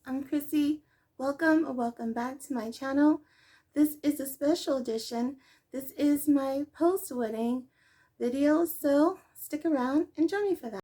I'm Chrissy. Welcome or welcome back to my channel. This is a special edition. This is my post-wedding video, so stick around and join me for that.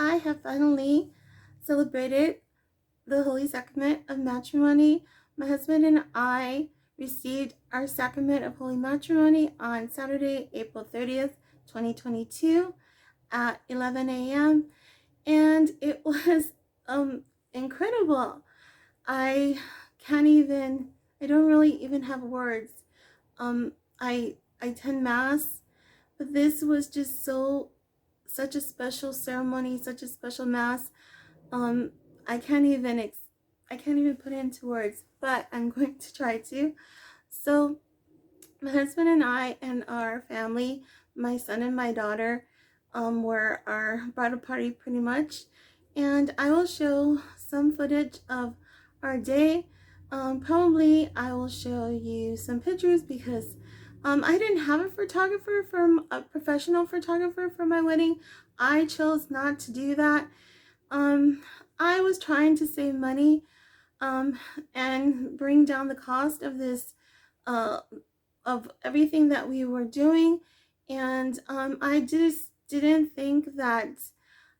I have finally celebrated the Holy Sacrament of Matrimony. My husband and I received our Sacrament of Holy Matrimony on Saturday, April 30th, 2022 at 11 a.m. and it was incredible. I don't really even have words. I attend Mass, but this was just such a special ceremony, such a special Mass. I can't even put it into words, but I'm going to try to. So my husband and I and our family, my son and my daughter, were our bridal party pretty much, and I will show some footage of our day. Probably I will show you some pictures because I didn't have a professional photographer for my wedding. I chose not to do that. I was trying to save money and bring down the cost of this of everything that we were doing, and I just didn't think that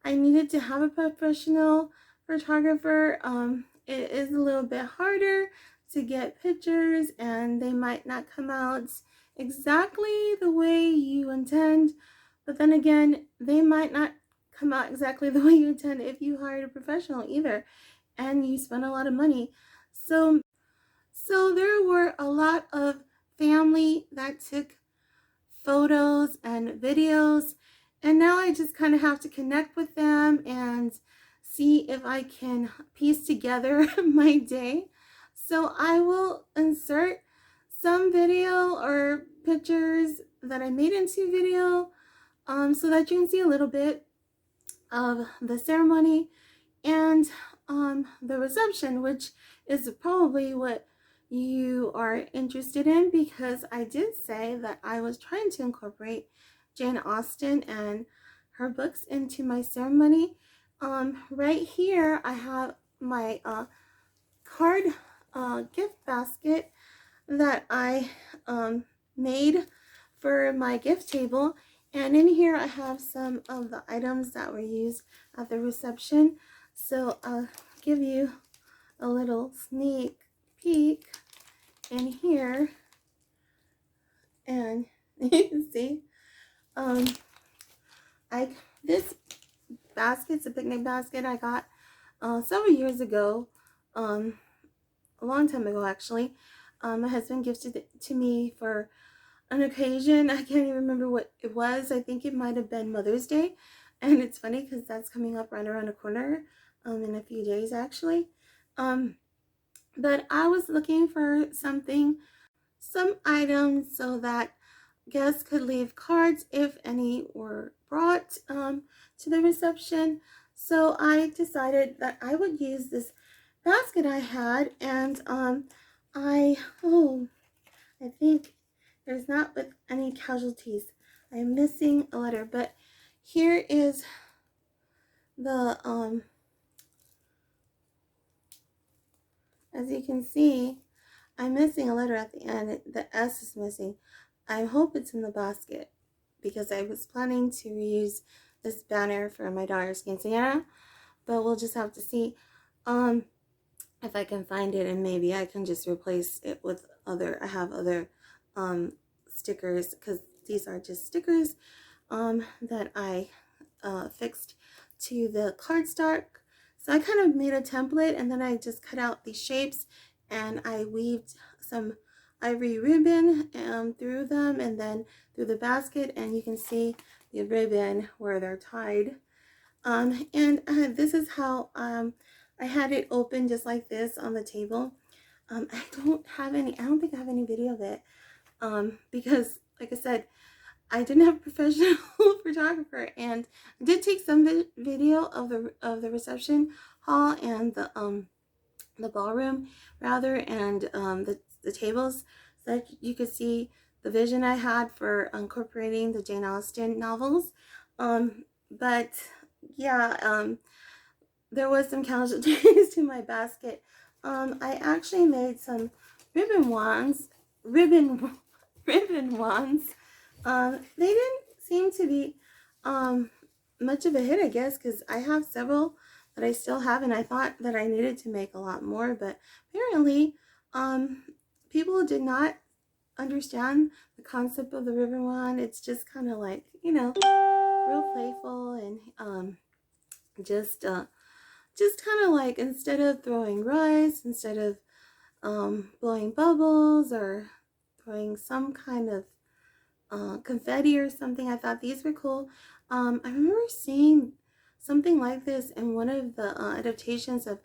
I needed to have a professional photographer. It is a little bit harder to get pictures, and they might not come out exactly the way you intend, but then again, they might not come out exactly the way you intend if you hired a professional either, and you spend a lot of money. So there were a lot of family that took photos and videos, and now I just kind of have to connect with them and see if I can piece together my day. So I will insert some video or pictures that I made into video so that you can see a little bit of the ceremony and the reception, which is probably what you are interested in, because I did say that I was trying to incorporate Jane Austen and her books into my ceremony. Right here I have my card gift basket that I made for my gift table, and in here I have some of the items that were used at the reception. So I'll give you a little sneak peek in here, and you can see this basket's a picnic basket I got several years ago, a long time ago actually. My husband gifted it to me for an occasion. I can't even remember what it was. I think it might have been Mother's Day, and it's funny because that's coming up right around the corner in a few days actually. But I was looking for some items so that guests could leave cards if any were brought to the reception. So I decided that I would use this basket I had, and I think there's not with any casualties. I'm missing a letter, but here is the as you can see, I'm missing a letter at the end. The S is missing. I hope it's in the basket because I was planning to reuse this banner for my daughter's quinceañera, but we'll just have to see if I can find it, and maybe I can just replace it with I have other stickers, because these are just stickers that I fixed to the cardstock. So I kind of made a template, and then I just cut out these shapes, and I weaved some ivory ribbon through them and then through the basket, and you can see the ribbon where they're tied. This is how I had it open just like this on the table. I don't think I have any video of it, because like I said, I didn't have a professional photographer, and I did take some video of the reception hall and the ballroom rather, and the tables, so that you could see the vision I had for incorporating the Jane Austen novels. But yeah, there was some casualties to my basket. I actually made some ribbon wands, ribbon wands. They didn't seem to be much of a hit, I guess, because I have several that I still have, and I thought that I needed to make a lot more, but apparently people did not understand the concept of the ribbon wand. It's just kind of like, you know, real playful, and just kind of like, instead of throwing rice, instead of blowing bubbles or throwing some kind of confetti or something, I thought these were cool. I remember seeing something like this in one of the adaptations of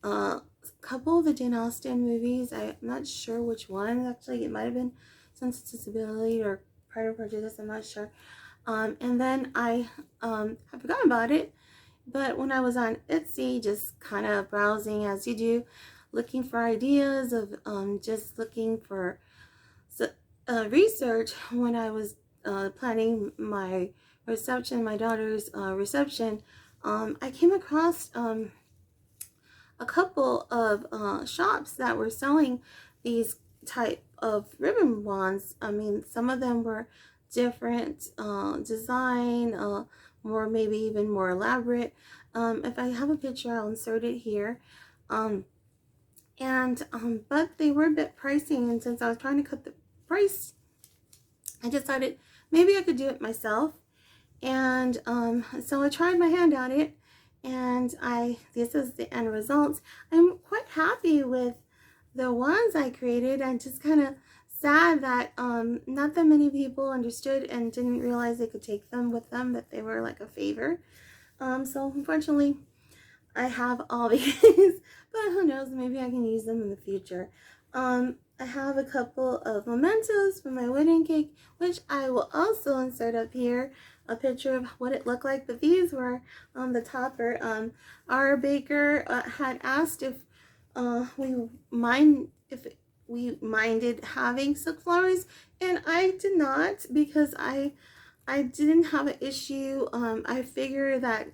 a couple of the Jane Austen movies. I'm not sure which one, actually. It might have been Sense and Sensibility or Pride and Prejudice, I'm not sure. And then I had forgotten about it, but when I was on Etsy, just kind of browsing as you do, looking for ideas of just looking for research when I was planning my reception, my daughter's reception, I came across a couple of shops that were selling these type of ribbon wands. I mean, some of them were different design, more, maybe even more elaborate. If I have a picture, I'll insert it here. But they were a bit pricey, and since I was trying to cut the price, I decided maybe I could do it myself. And so I tried my hand at it, and this is the end result. I'm quite happy with the ones I created. I'm just kind of sad that not that many people understood and didn't realize they could take them with them, that they were like a favor. So unfortunately, I have all these, but who knows, maybe I can use them in the future. I have a couple of mementos for my wedding cake, which I will also insert up here a picture of what it looked like, but these were on the topper. Our baker had asked if we minded having silk flowers, and I did not, because I didn't have an issue. I figured that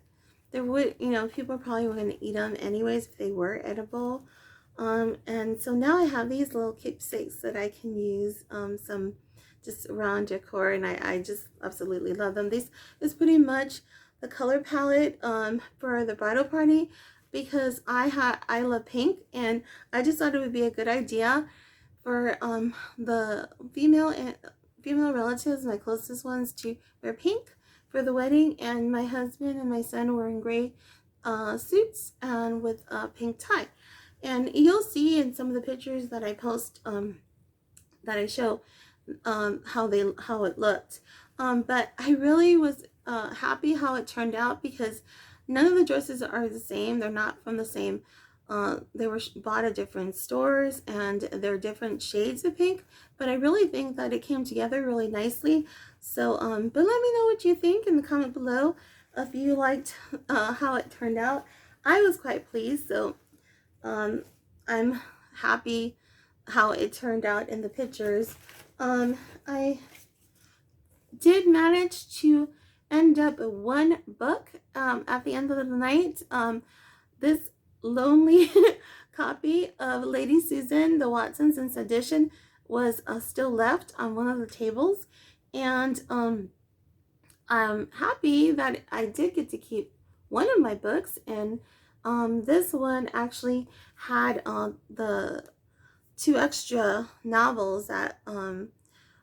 there would, you know, people probably were going to eat them anyways if they were edible. And so now I have these little keepsakes that I can use, some just around decor, and I just absolutely love them. This is pretty much the color palette for the bridal party, because I love pink, and I just thought it would be a good idea for the female relatives, my closest ones, to wear pink for the wedding, and my husband and my son were in gray suits and with a pink tie. And you'll see in some of the pictures that I post, that I show how it looked. But I really was happy how it turned out, because none of the dresses are the same. They're not from the same. They were bought at different stores, and they're different shades of pink. But I really think that it came together really nicely. So, but let me know what you think in the comment below if you liked how it turned out. I was quite pleased. So I'm happy how it turned out in the pictures. I did manage to end up with one book at the end of the night. This lonely copy of Lady Susan, the Watsons and Sedition, was still left on one of the tables, and I'm happy that I did get to keep one of my books, and this one actually had the 2 extra novels that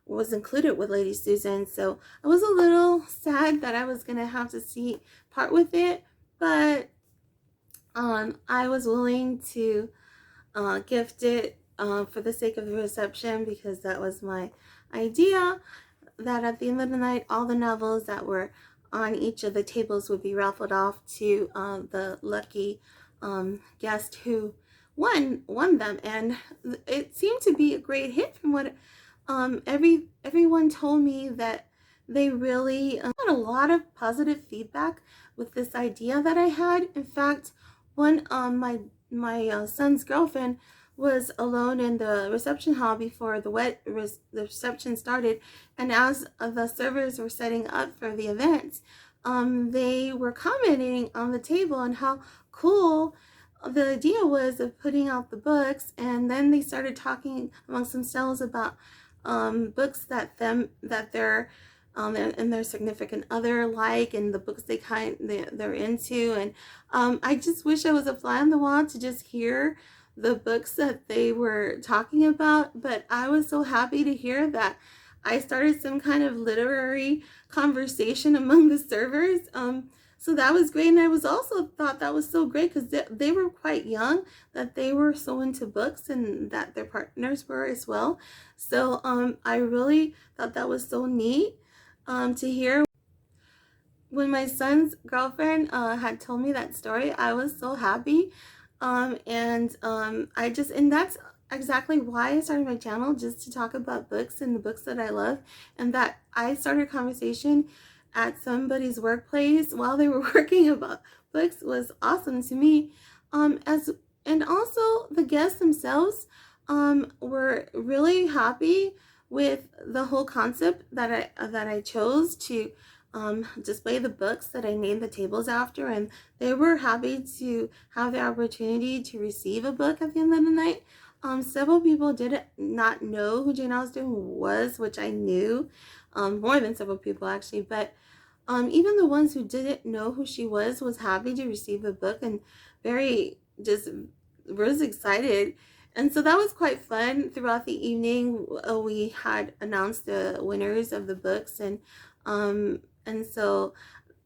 was included with Lady Susan. So I was a little sad that I was gonna have to part with it, but I was willing to gift it for the sake of the reception, because that was my idea, that at the end of the night, all the novels that were on each of the tables would be raffled off to the lucky guest who won them. And it seemed to be a great hit from what everyone told me that they really had a lot of positive feedback with this idea that I had. In fact, one my son's girlfriend was alone in the reception hall before the reception started, and as the servers were setting up for the event, they were commenting on the table and how cool the idea was of putting out the books. And then they started talking amongst themselves about books that they're and their significant other like, and the books they're into. And I just wish I was a fly on the wall to just hear the books that they were talking about. But I was so happy to hear that I started some kind of literary conversation among the servers. So that was great. And I was also thought that was so great because they were quite young, that they were so into books, and that their partners were as well. So I really thought that was so neat to hear. When my son's girlfriend had told me that story, I was so happy. And that's exactly why I started my channel, just to talk about books and the books that I love. And that I started a conversation at somebody's workplace while they were working about books was awesome to me. And also the guests themselves were really happy with the whole concept that I chose to display the books that I named the tables after, and they were happy to have the opportunity to receive a book at the end of the night. Several people did not know who Jane Austen was, which I knew, more than several people actually, but even the ones who didn't know who she was happy to receive the book, and very just was excited. And so that was quite fun. Throughout the evening, we had announced the winners of the books, and so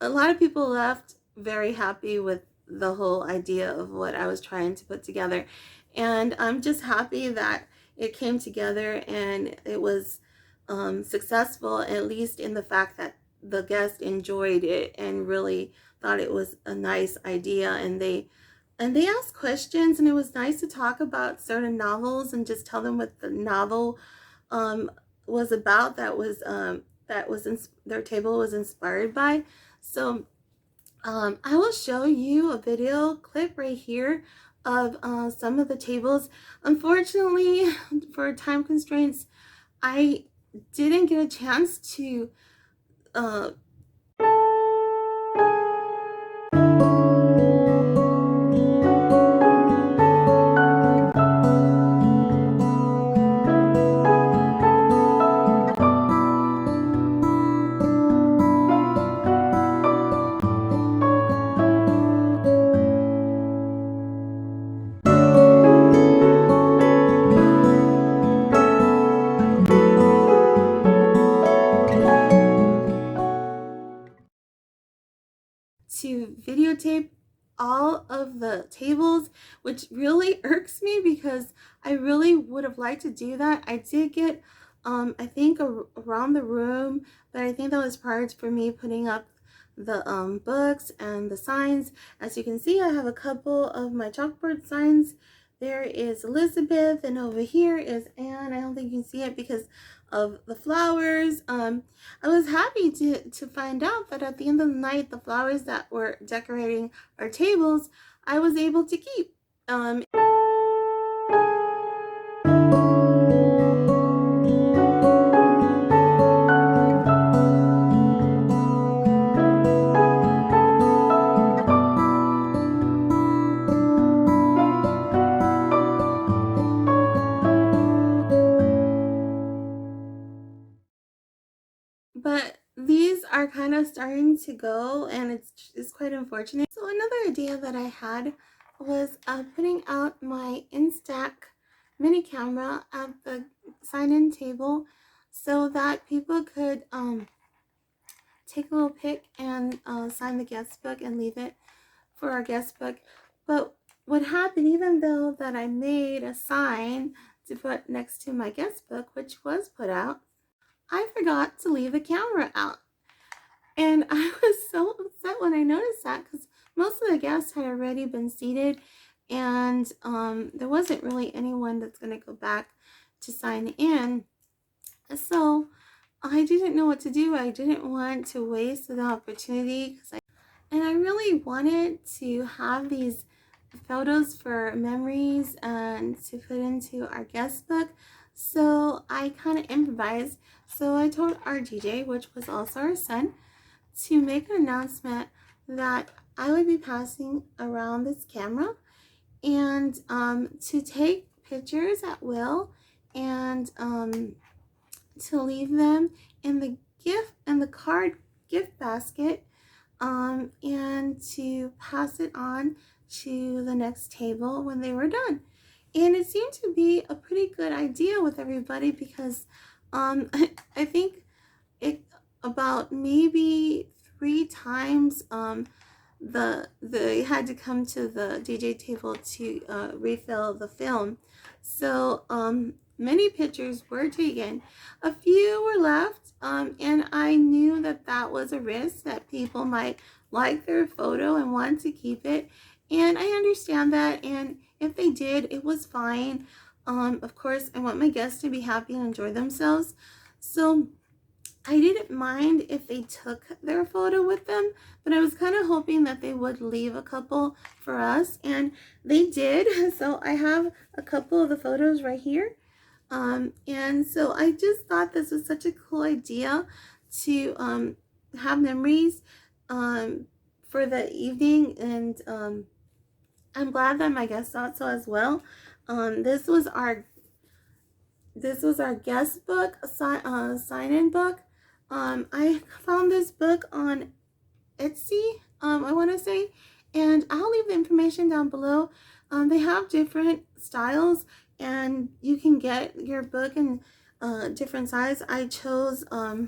a lot of people left very happy with the whole idea of what I was trying to put together. And I'm just happy that it came together and it was successful, at least in the fact that the guests enjoyed it and really thought it was a nice idea. And they asked questions, and it was nice to talk about certain novels and just tell them what the novel was about, their table was inspired by. So I will show you a video clip right here of some of the tables. Unfortunately, for time constraints, I didn't get a chance to videotape all of the tables, which really irks me because I really would have liked to do that. I did get I think around the room, but I think that was prior for me putting up the books and the signs. As you can see, I have a couple of my chalkboard signs. There is Elizabeth, and over here is Anne. I don't think you can see it because of the flowers. I was happy to find out that at the end of the night, the flowers that were decorating our tables, I was able to keep. But these are kind of starting to go, and it's quite unfortunate. So another idea that I had was putting out my Instax mini camera at the sign-in table so that people could take a little pic and sign the guest book and leave it for our guest book. But what happened, even though that I made a sign to put next to my guest book, which was put out, I forgot to leave the camera out. And I was so upset when I noticed that, because most of the guests had already been seated, and there wasn't really anyone that's going to go back to sign in. So I didn't know what to do. I didn't want to waste the opportunity, and I really wanted to have these photos for memories and to put into our guest book. So I kind of improvised. So I told our DJ, which was also our son, to make an announcement that I would be passing around this camera and to take pictures at will, and to leave them in the card gift basket, and to pass it on to the next table when they were done. And it seemed to be a pretty good idea with everybody, because I think it about maybe 3 times they had to come to the DJ table to refill the film. So many pictures were taken. A few were left, and I knew that that was a risk, that people might like their photo and want to keep it. And I understand that, and if they did, it was fine. Of course, I want my guests to be happy and enjoy themselves. So I didn't mind if they took their photo with them, but I was kind of hoping that they would leave a couple for us, and they did. So I have a couple of the photos right here. And so I just thought this was such a cool idea to have memories for the evening, and I'm glad that my guests thought so as well. This was our guest book, sign-in book. I found this book on Etsy, I want to say, and I'll leave the information down below. They have different styles, and you can get your book in different size. I chose, I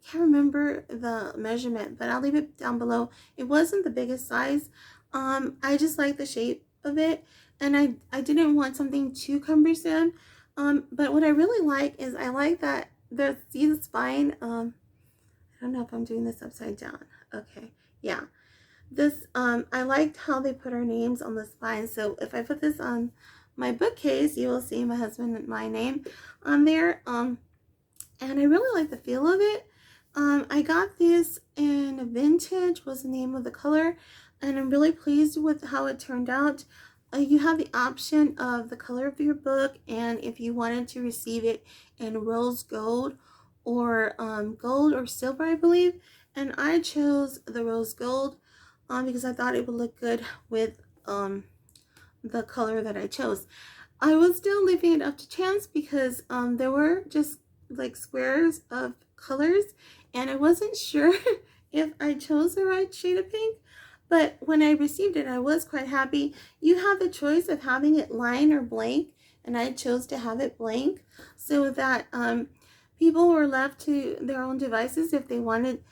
can't remember the measurement, but I'll leave it down below. It wasn't the biggest size. I just like the shape of it, and I didn't want something too cumbersome. But what I really like is I like that see the spine. I don't know if I'm doing this upside down. Okay, yeah. This I liked how they put our names on the spine. So if I put this on my bookcase, you will see my husband and my name on there. And I really like the feel of it. I got this in vintage, was the name of the color, and I'm really pleased with how it turned out. You have the option of the color of your book, and if you wanted to receive it in rose gold or gold or silver, I believe. And I chose the rose gold because I thought it would look good with the color that I chose. I was still leaving it up to chance, because there were just like squares of colors, and I wasn't sure if I chose the right shade of pink. But when I received it, I was quite happy. You have the choice of having it lined or blank, and I chose to have it blank, so that people were left to their own devices if they wanted.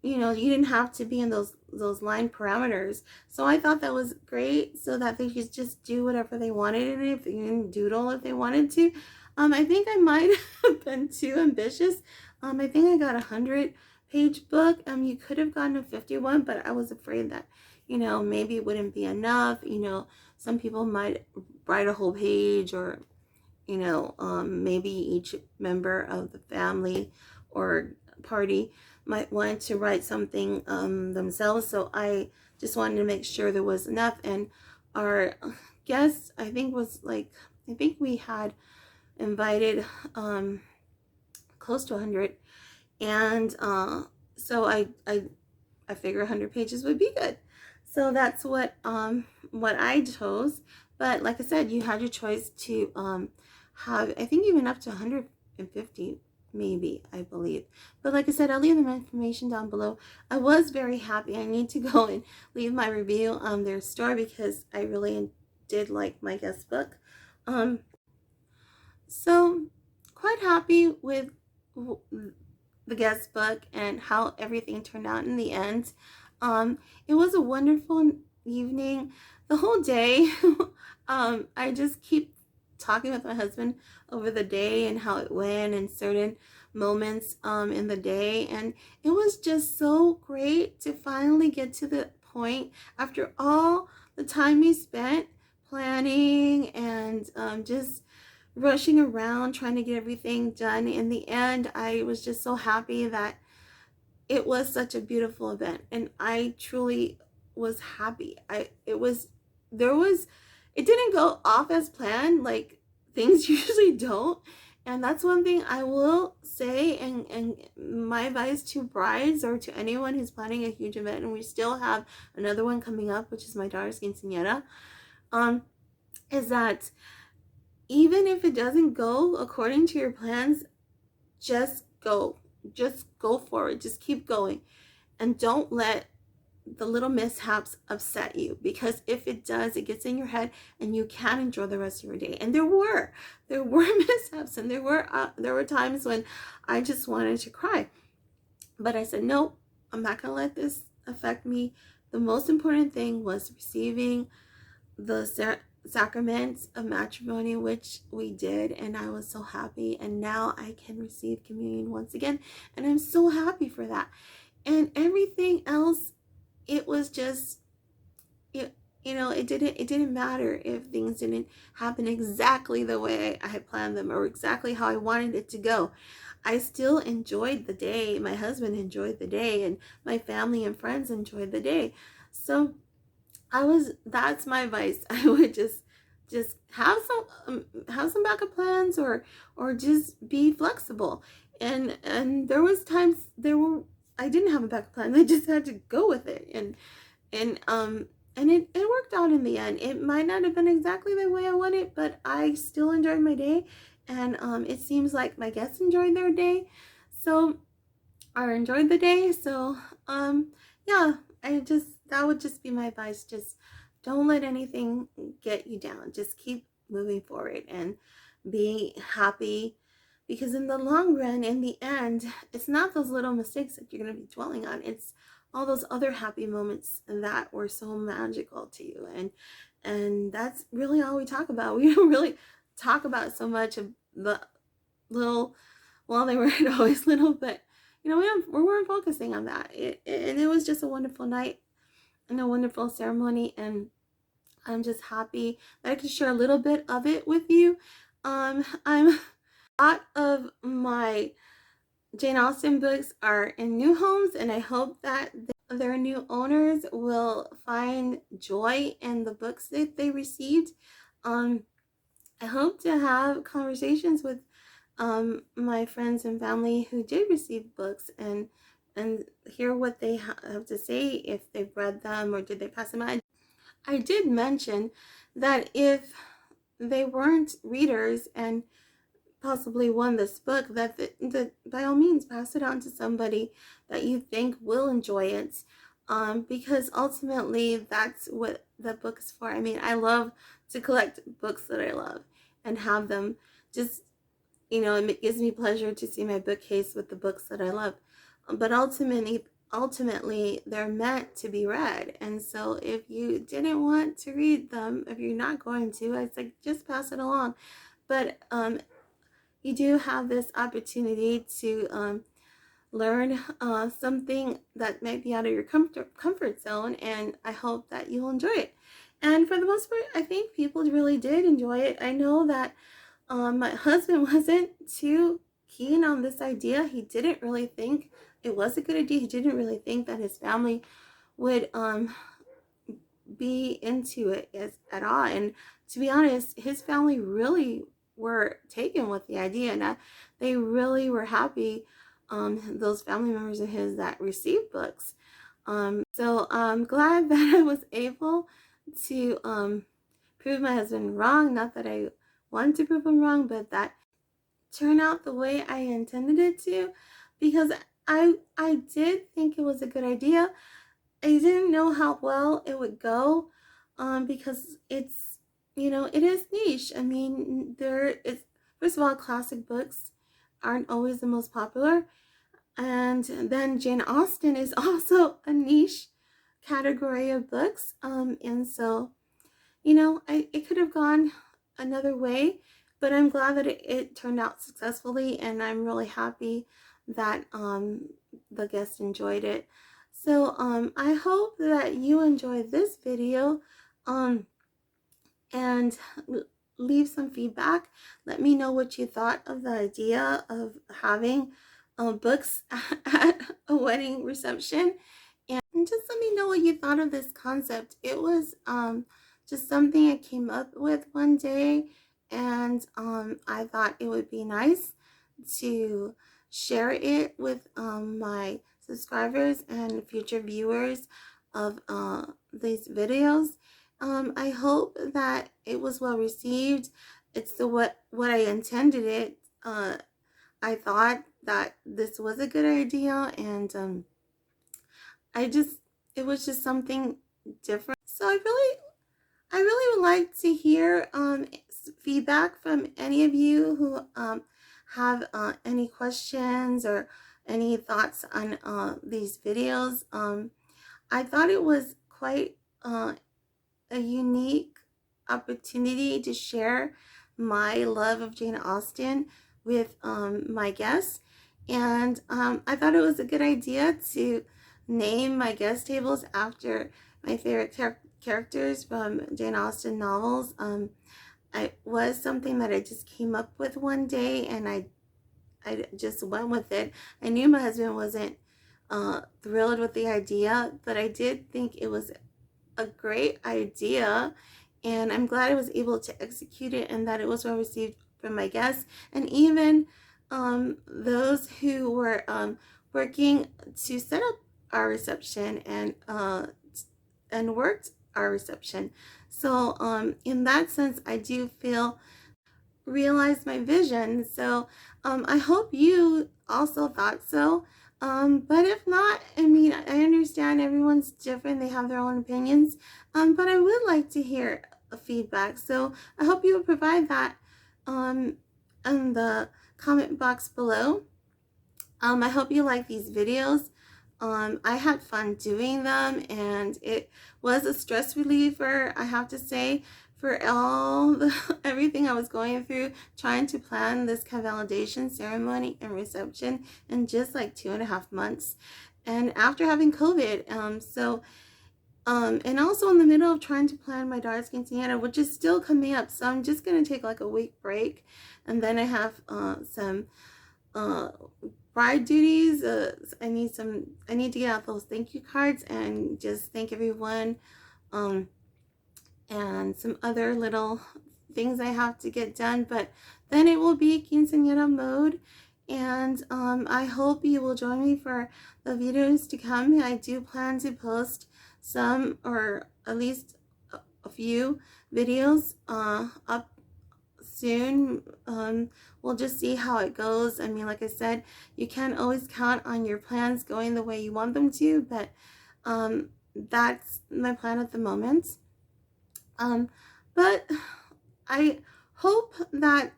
You know, you didn't have to be in those line parameters. So I thought that was great, so that they could just do whatever they wanted in it, if they can doodle if they wanted to. I think I might have been too ambitious. I think I got a 100-page book. You could have gotten a 51, but I was afraid that, you know, maybe it wouldn't be enough. You know, some people might write a whole page, or, you know, maybe each member of the family or party might want to write something themselves. So I just wanted to make sure there was enough. And our guests, I think we had invited close to 100, and so I figure 100 pages would be good. So that's what I chose. But like I said, you had your choice to have, I think, even up to 150, maybe, I believe. But like I said, I'll leave the information down below. I was very happy. I need to go and leave my review on their store, because I really did like my guest book. So quite happy with the guest book and how everything turned out in the end. It was a wonderful evening. The whole day, I just keep talking with my husband over the day and how it went, and certain moments in the day, and it was just so great to finally get to the point after all the time we spent planning and just rushing around trying to get everything done. In the end, I was just so happy that it was such a beautiful event, and I truly was happy. It didn't go off as planned, like things usually don't. And that's one thing I will say, and my advice to brides or to anyone who's planning a huge event, and we still have another one coming up, which is my daughter's quinceañera, is that even if it doesn't go according to your plans, just go. Just go for it. Just keep going. And don't let the little mishaps upset you, because if it does, it gets in your head and you can't enjoy the rest of your day. And there were mishaps, and there were times when I just wanted to cry. But I said, nope, I'm not going to let this affect me. The most important thing was receiving the sacrament of matrimony, which we did, and I was so happy. And now I can receive communion once again, and I'm so happy for that. And everything else, it was just, it didn't matter if things didn't happen exactly the way I had planned them or exactly how I wanted it to go. I still enjoyed the day. My husband enjoyed the day, and my family and friends enjoyed the day. So that's my advice. I would just have some backup plans, or just be flexible. And there was times I didn't have a backup plan. I just had to go with it, and it worked out in the end. It might not have been exactly the way I wanted, but I still enjoyed my day, and it seems like my guests enjoyed their day, or enjoyed the day. So yeah, that would just be my advice. Just don't let anything get you down. Just keep moving forward and be happy, because in the long run, in the end, it's not those little mistakes that you're going to be dwelling on. It's all those other happy moments that were so magical to you. And that's really all we talk about. We don't really talk about so much of the little, well, they weren't always little, but we weren't focusing on that. And it was just a wonderful night and a wonderful ceremony, and I'm just happy that I could share a little bit of it with you. I'm a lot of my Jane Austen books are in new homes, and I hope that their new owners will find joy in the books that they received. I hope to have conversations with my friends and family who did receive books, and hear what they have to say, if they've read them or did they pass them on. I did mention that if they weren't readers and possibly won this book, that by all means pass it on to somebody that you think will enjoy it, because ultimately that's what the book is for. I mean, I love to collect books that I love and have them. Just, it gives me pleasure to see my bookcase with the books that I love, but ultimately they're meant to be read. And so if you didn't want to read them, if you're not going to, I say just pass it along. But you do have this opportunity to learn something that might be out of your comfort zone, and I hope that you'll enjoy it. And for the most part, I think people really did enjoy it. I know that my husband wasn't too keen on this idea. He didn't really think it was a good idea. He didn't really think that his family would be into it at all. And to be honest, his family really were taken with the idea, and they really were happy, those family members of his that received books. So I'm glad that I was able to prove my husband wrong. Not that I wanted to prove him wrong, but that turned out the way I intended it to, because I did think it was a good idea. I didn't know how well it would go, because it's, it is niche. I mean, first of all, classic books aren't always the most popular, and then Jane Austen is also a niche category of books, and so, it could have gone another way, but I'm glad that it turned out successfully, and I'm really happy that the guests enjoyed it. So I hope that you enjoyed this video, and leave some feedback. Let me know what you thought of the idea of having books at a wedding reception, and just let me know what you thought of this concept. It was just something I came up with one day, and I thought it would be nice to share it with my subscribers and future viewers of these videos. I hope that it was well received. It's what I intended it. I thought that this was a good idea, and it was just something different. So I really would like to hear feedback from any of you who have any questions or any thoughts on these videos. I thought it was quite a unique opportunity to share my love of Jane Austen with my guests, and I thought it was a good idea to name my guest tables after my favorite characters from Jane Austen novels. It was something that I just came up with one day, and I just went with it. I knew my husband wasn't thrilled with the idea, but I did think it was a great idea, and I'm glad I was able to execute it and that it was well received from my guests, and even those who were working to set up our reception and worked our reception. So in that sense, I do feel realized my vision. So I hope you also thought so. But if not, I mean, I understand everyone's different. They have their own opinions. But I would like to hear a feedback. So I hope you would provide that in the comment box below. I hope you like these videos. I had fun doing them, and it was a stress reliever, I have to say, for everything I was going through trying to plan this validation ceremony and reception in just like 2.5 months, and after having COVID. And also in the middle of trying to plan my daughter's quinceañera, which is still coming up. So I'm just going to take like a week break, and then I have some bride duties. I need to get out those thank you cards and just thank everyone, and some other little things I have to get done. But then it will be quinceañera mode, and I hope you will join me for the videos to come. I do plan to post some, or at least a few videos up soon. We'll just see how it goes. I mean, like I said, you can't always count on your plans going the way you want them to, but that's my plan at the moment. But I hope that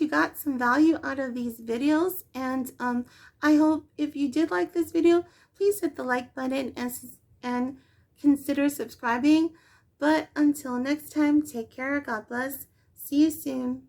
you got some value out of these videos, and I hope if you did like this video, please hit the like button and consider subscribing. But until next time, take care, God bless, see you soon.